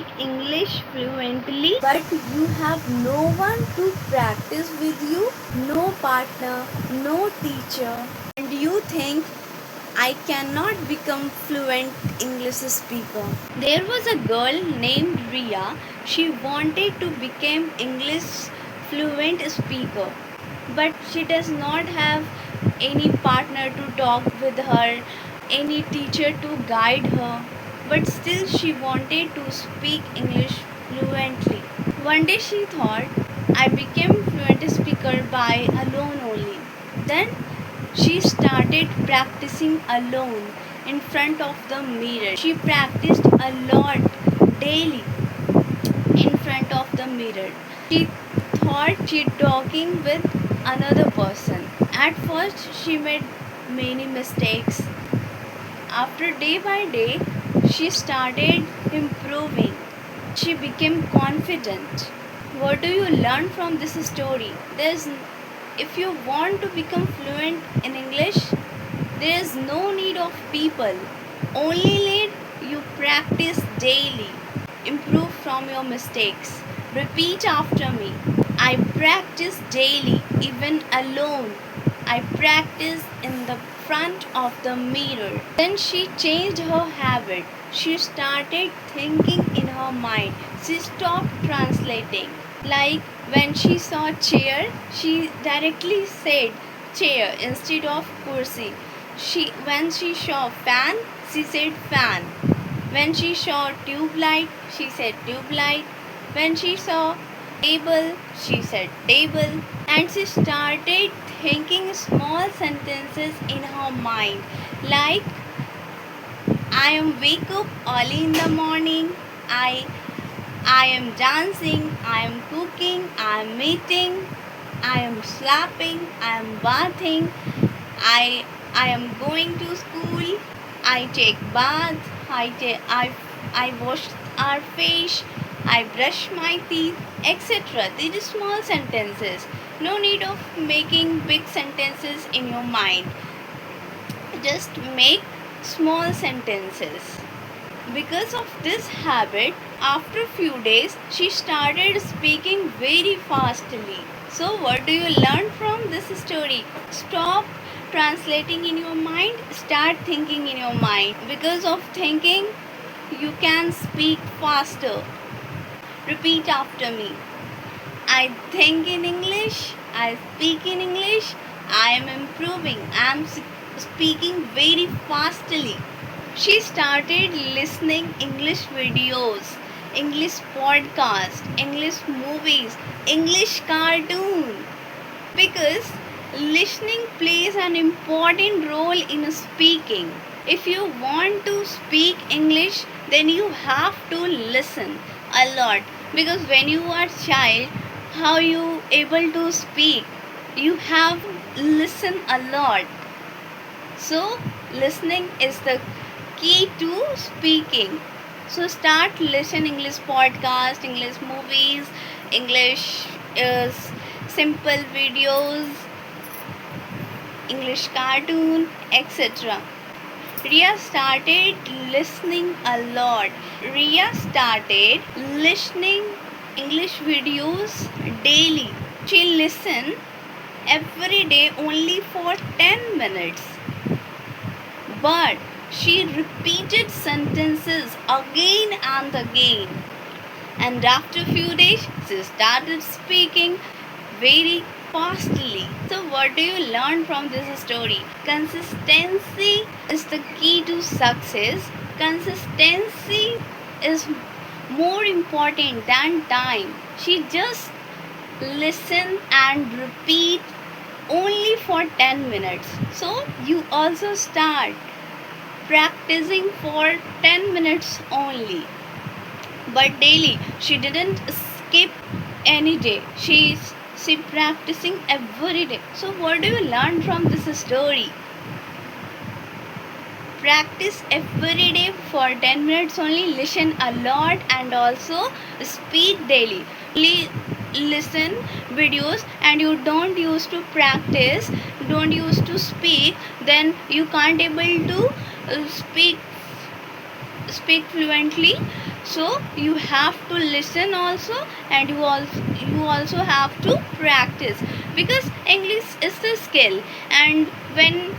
speak English fluently, but you have no one to practice with you, no partner, no teacher, and you think, I cannot become fluent English speaker. There was a girl named Ria. She wanted to become English fluent speaker, but she does not have any partner to talk with her, any teacher to guide her, but still she wanted to speak English fluently. One day she thought, I became fluent speaker by alone only. Then she started practicing alone in front of the mirror. She practiced a lot daily in front of the mirror. She thought she talking with another person. At first she made many mistakes. After day by day she started improving. She became confident. What do you learn from this story? If you want to become fluent in English, there is no need of people. Only need you practice daily. Improve from your mistakes. Repeat after me. I practice daily, even alone. I practice in the front of the mirror. Then she changed her habit. She started thinking in her mind. She stopped translating. Like when she saw chair, she directly said chair instead of kursi. When she saw fan, she said fan. When she saw tube light, she said tube light. When she saw table, she said table. And she started thinking small sentences in her mind, like I am wake up early in the morning. I am dancing, I am cooking, I am eating, I am slapping, I am bathing, I am going to school, I take bath, I wash our face, I brush my teeth, etc. These are small sentences. No need of making big sentences in your mind. Just make small sentences. Because of this habit, after few days, she started speaking very fastly. So what do you learn from this story? Stop translating in your mind, start thinking in your mind. Because of thinking, you can speak faster. Repeat after me. I think in English, I speak in English, I am improving, I am speaking very fastly. She started listening English videos, English podcasts, English movies, English cartoon. Because listening plays an important role in speaking. If you want to speak English, then you have to listen a lot. Because when you are child, how you able to speak? You have listen a lot. So listening is the key to speaking. So start listen English podcast, English movies, English simple videos, English cartoon, etc. Ria started listening a lot. Ria started listening English videos daily. She listened every day only for 10 minutes. But she repeated sentences again and again. And after few days, she started speaking very fastly. So what do you learn from this story? Consistency is the key to success. Consistency is more important than time. She just listen and repeat only for 10 minutes. So you also start practicing for 10 minutes only. But daily, she didn't skip any day. She practicing every day. So what do you learn from this story? Practice every day for 10 minutes only. Listen a lot and also speak daily. Listen videos and you don't use to practice, don't use to speak, then you can't able to speak fluently. So you have to listen also, and you also have to practice, because English is the skill. And when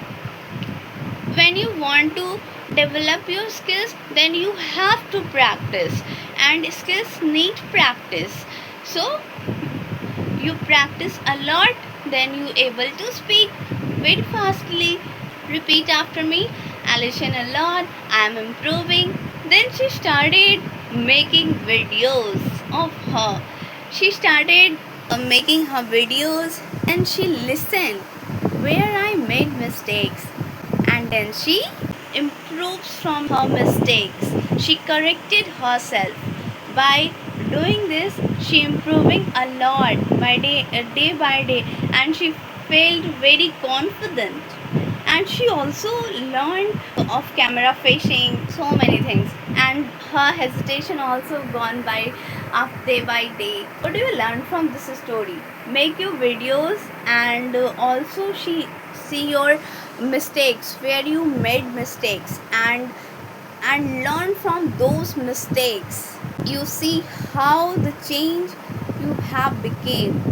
you want to develop your skills, then you have to practice, and skills need practice. So you practice a lot, then you able to speak very fastly. Repeat after me. I listen a lot, I am improving. Then she started making videos of her. She started making her videos, and she listened where I made mistakes, and then she improves from her mistakes. She corrected herself. By doing this, she improving a lot day by day, and she felt very confident. And she also learned of camera facing, so many things, and her hesitation also gone by day by day. What do you learn from this story? Make your videos, and also she see your mistakes, where you made mistakes, and learn from those mistakes. You see how the change you have became,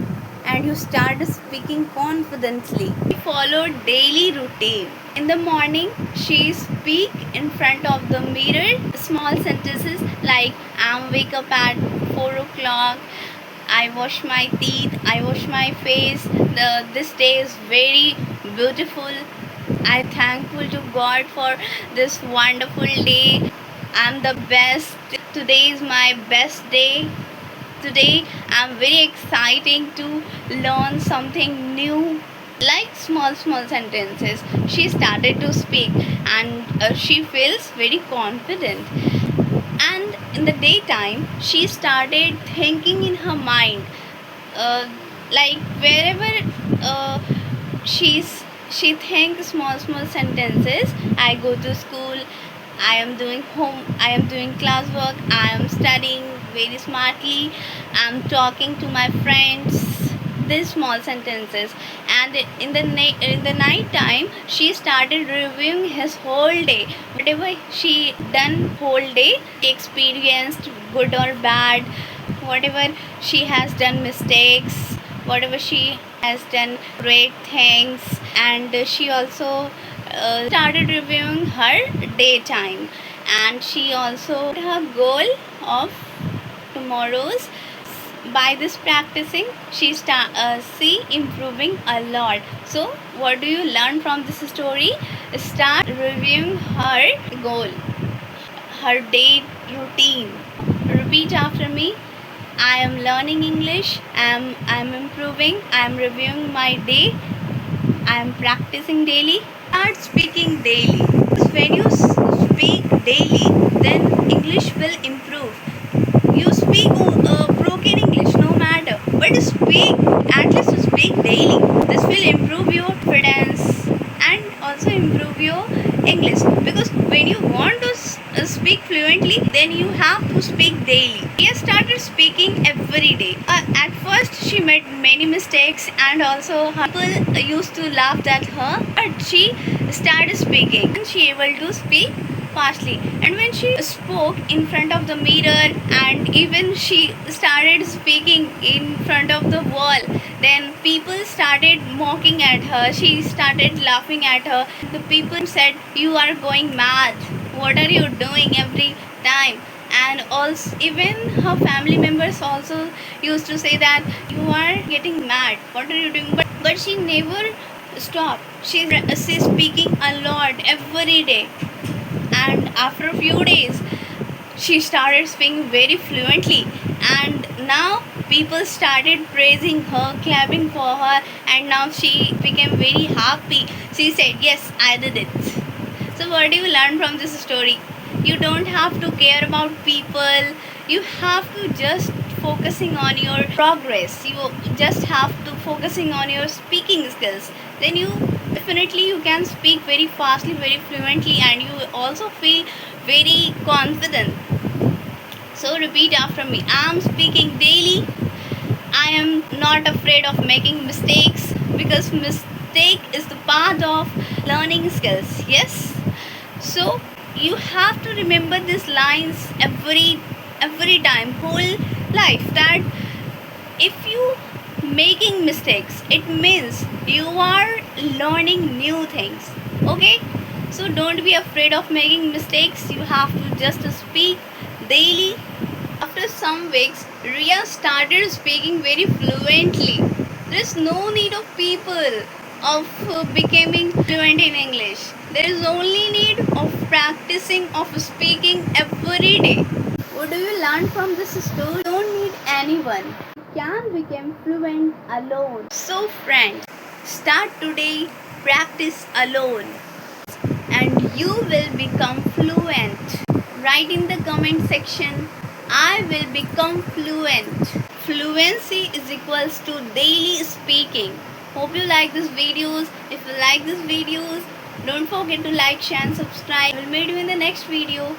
and you start speaking confidently. She followed daily routine. In the morning, she speak in front of the mirror small sentences like I'm wake up at 4 o'clock, I wash my teeth, I wash my face. This day is very beautiful. I thankful to God for this wonderful day. I'm the best. Today is my best day. Today I'm very exciting to learn something new. Like small sentences, she started to speak, and she feels very confident. And in the daytime, she started thinking in her mind, uh, like wherever uh, she thinks small sentences. I go to school, I am doing classwork, I am studying very smartly, I'm talking to my friends. These small sentences. And in the night time, she started reviewing his whole day, whatever she done whole day, she experienced good or bad, whatever she has done mistakes, whatever she has done great things. And she also started reviewing her daytime, and she also her goal of tomorrow's. By this practicing, she see improving a lot. So what do you learn from this story? Start reviewing her goal, her day routine. Repeat after me. I am learning English, I'm improving, I'm reviewing my day, I'm practicing daily. Start speaking daily, because when you speak daily, then English will improve. You speak broken English, no matter, but speak, at least speak daily. This will improve your confidence and also improve your English, because when you want to speak fluently, then you have to speak daily. She started speaking every day. At first, she made many mistakes, and also her people used to laugh at her, but she started speaking, and she able to speak fastly. And when she spoke in front of the mirror, and even she started speaking in front of the wall, then people started mocking at her, she started laughing at her. The people said, you are going mad, what are you doing every time? And also even her family members also used to say that you are getting mad, what are you doing? But she never stopped. She's speaking a lot every day. And after a few days, she started speaking very fluently, and now people started praising her, clapping for her, and now she became very happy. She said, yes, I did it. So what do you learn from this story? You don't have to care about people, you have to just focusing on your progress. You just have to focusing on your speaking skills, then you definitely you can speak very fastly, very fluently, and you also feel very confident. So repeat after me. I am speaking daily, I am not afraid of making mistakes, because mistake is the part of learning skills. Yes. So you have to remember these lines every every time, whole life, that if you making mistakes, it means you are learning new things. Okay, so don't be afraid of making mistakes. You have to just speak daily. After some weeks, Ria started speaking very fluently. There is no need of people of becoming fluent in English. There is only need of practicing of speaking every day. What do you learn from this story? You don't need anyone. You can become fluent alone. So friends, start today, practice alone, and you will become fluent. Write in the comment section, I will become fluent. Fluency is equals to daily speaking. Hope you like this videos. If you like this videos, don't forget to like, share and subscribe. We'll meet you in the next video.